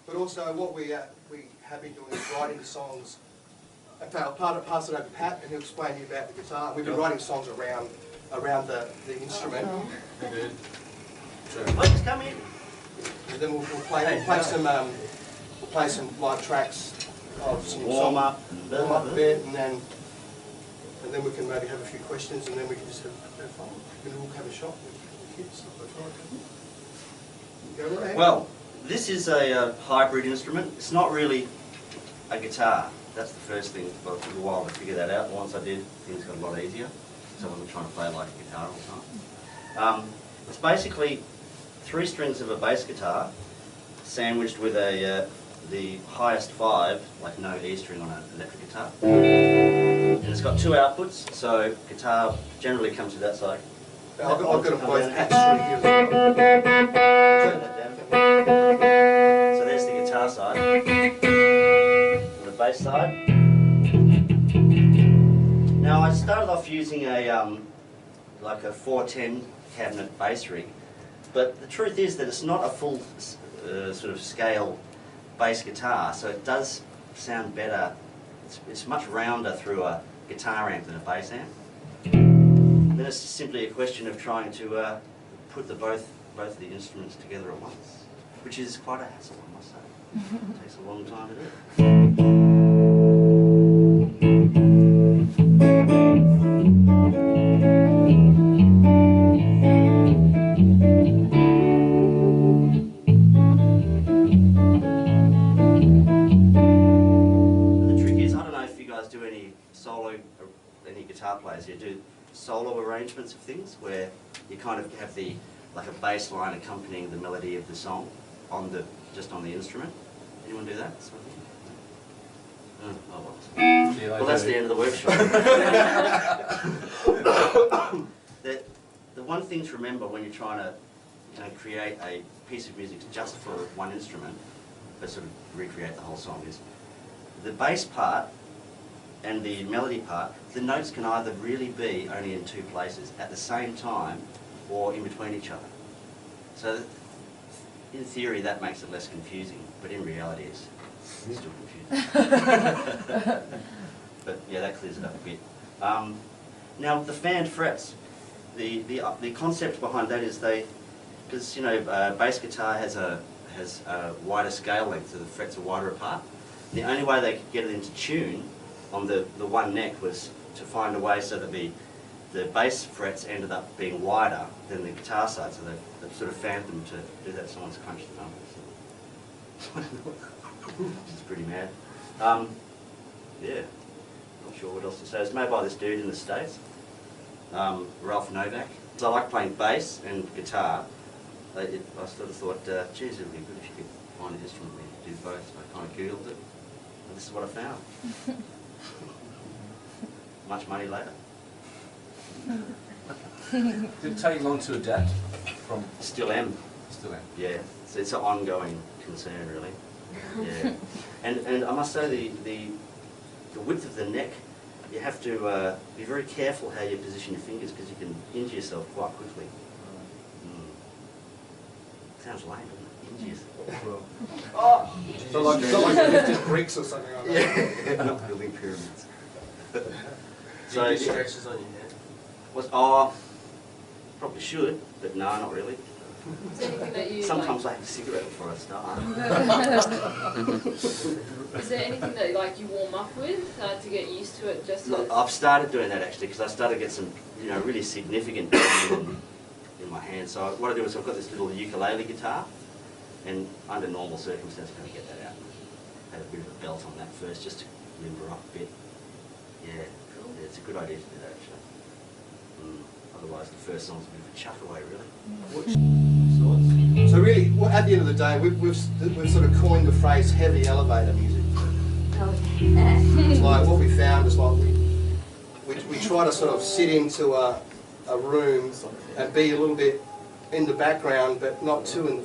But also what we have been doing is writing songs. Okay, I'll pass it over to Pat and he'll explain to you about the guitar. We've been writing songs around the instrument. Please come in. And then we'll play some live tracks of some warm up a bit, and then we can maybe have a few questions, and then we can just have fun. And we'll have a shot with the kids. Go right ahead. Well, this is a hybrid instrument. It's not really a guitar. That's the first thing. Well, it took a while to figure that out. Once I did, things got a lot easier. So I wasn't trying to play like a guitar all the time. It's basically 3 strings of a bass guitar sandwiched with the highest 5, like no E string on an electric guitar. And it's got 2 outputs, so guitar generally comes to that side. I've got them both patched through So there's the guitar side. And the bass side. Now I started off using a like a 410 cabinet bass rig, but the truth is that it's not a full sort of scale bass guitar, so it does sound better. It's much rounder through a guitar amp than a bass amp. Then it's simply a question of trying to put both of the instruments together at once, which is quite a hassle, I must say. It takes a long time to do. Guitar players, you do solo arrangements of things where you kind of have like a bass line accompanying the melody of the song just on the instrument. Anyone do that sort of thing? Oh well. Well, that's the end of the workshop. The one thing to remember when you're trying to create a piece of music just for one instrument, but sort of recreate the whole song, is the bass part and the melody part, the notes can either really be only in 2 places at the same time or in between each other. So in theory that makes it less confusing, but in reality it's still confusing. But yeah, that clears it up a bit. Now the fanned frets, the concept behind that is because bass guitar has a wider scale length, so the frets are wider apart. The only way they could get it into tune on the one neck was to find a way so that the bass frets ended up being wider than the guitar side, so they sort of fanned them to do that. Someone's crunched the numbers. Which is pretty mad. Yeah, not sure what else to say. It's made by this dude in the States, Ralph Novak. So I like playing bass and guitar. I sort of thought, geez, it would be good if you could find an instrument where you could do both. So I kind of Googled it, and this is what I found. Much money later. Did it take long to adapt from? Still am. Still am. Yeah, it's an ongoing concern, really. Yeah, and I must say the width of the neck, you have to be very careful how you position your fingers because you can injure yourself quite quickly. Sounds lame, doesn't it? Injure yourself. Well, oh, so like lifted bricks or something like that. Yeah, not building pyramids. So you do stretches on your head? Probably should, but no, not really. Is there anything that you Sometimes I have a cigarette before I start. Is there anything that you warm up with to get used to it? I've started doing that actually because I started to get some really significant pain in my hands. So what I do is I've got this little ukulele guitar, and under normal circumstances I'm going to get that out. Had a bit of a belt on that first just to limber up a bit. Yeah, cool. Yeah, it's a good idea to do that actually. Otherwise the first song's a bit of a chuck away really. So really, at the end of the day, we've sort of coined the phrase heavy elevator music. It's like what we found is like we try to sort of sit into a room and be a little bit in the background, but not too in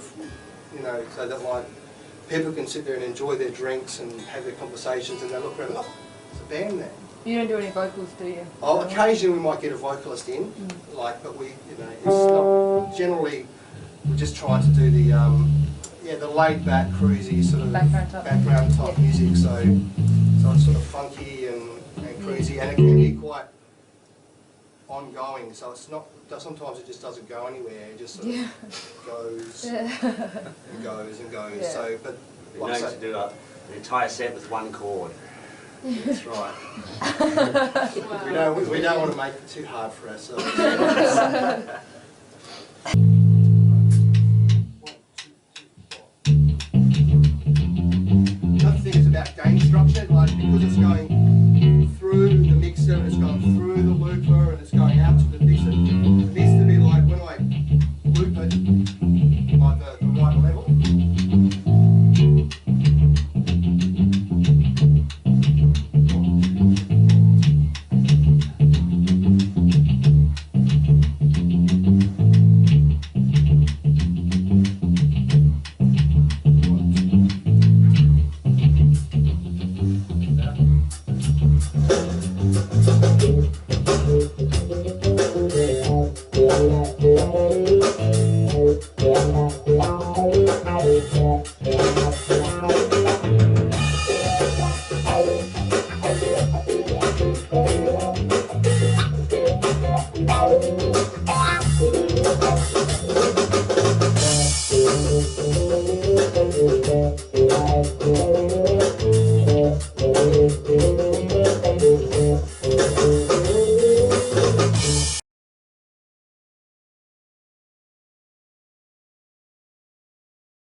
the, so that like people can sit there and enjoy their drinks and have their conversations, and they look around, oh, there's a band there. You don't do any vocals, do you? Oh, occasionally we might get a vocalist in, but we, it's not, generally we're just trying to do the, Yeah, the laid back, cruisy sort of Background type. type music. So it's sort of funky and cruisy, and it can be quite ongoing. So it's not. Sometimes it just doesn't go anywhere. It just sort of goes and goes and goes. Yeah. So, but We're like I known say, to do an entire set with one chord. that's right. Wow. We don't want to make it too hard for ourselves. Another thing is about gain structure, like because it's going through the mixer and it's going through the looper and it's going out to the mixer, it needs to be like when I loop it, like the right level.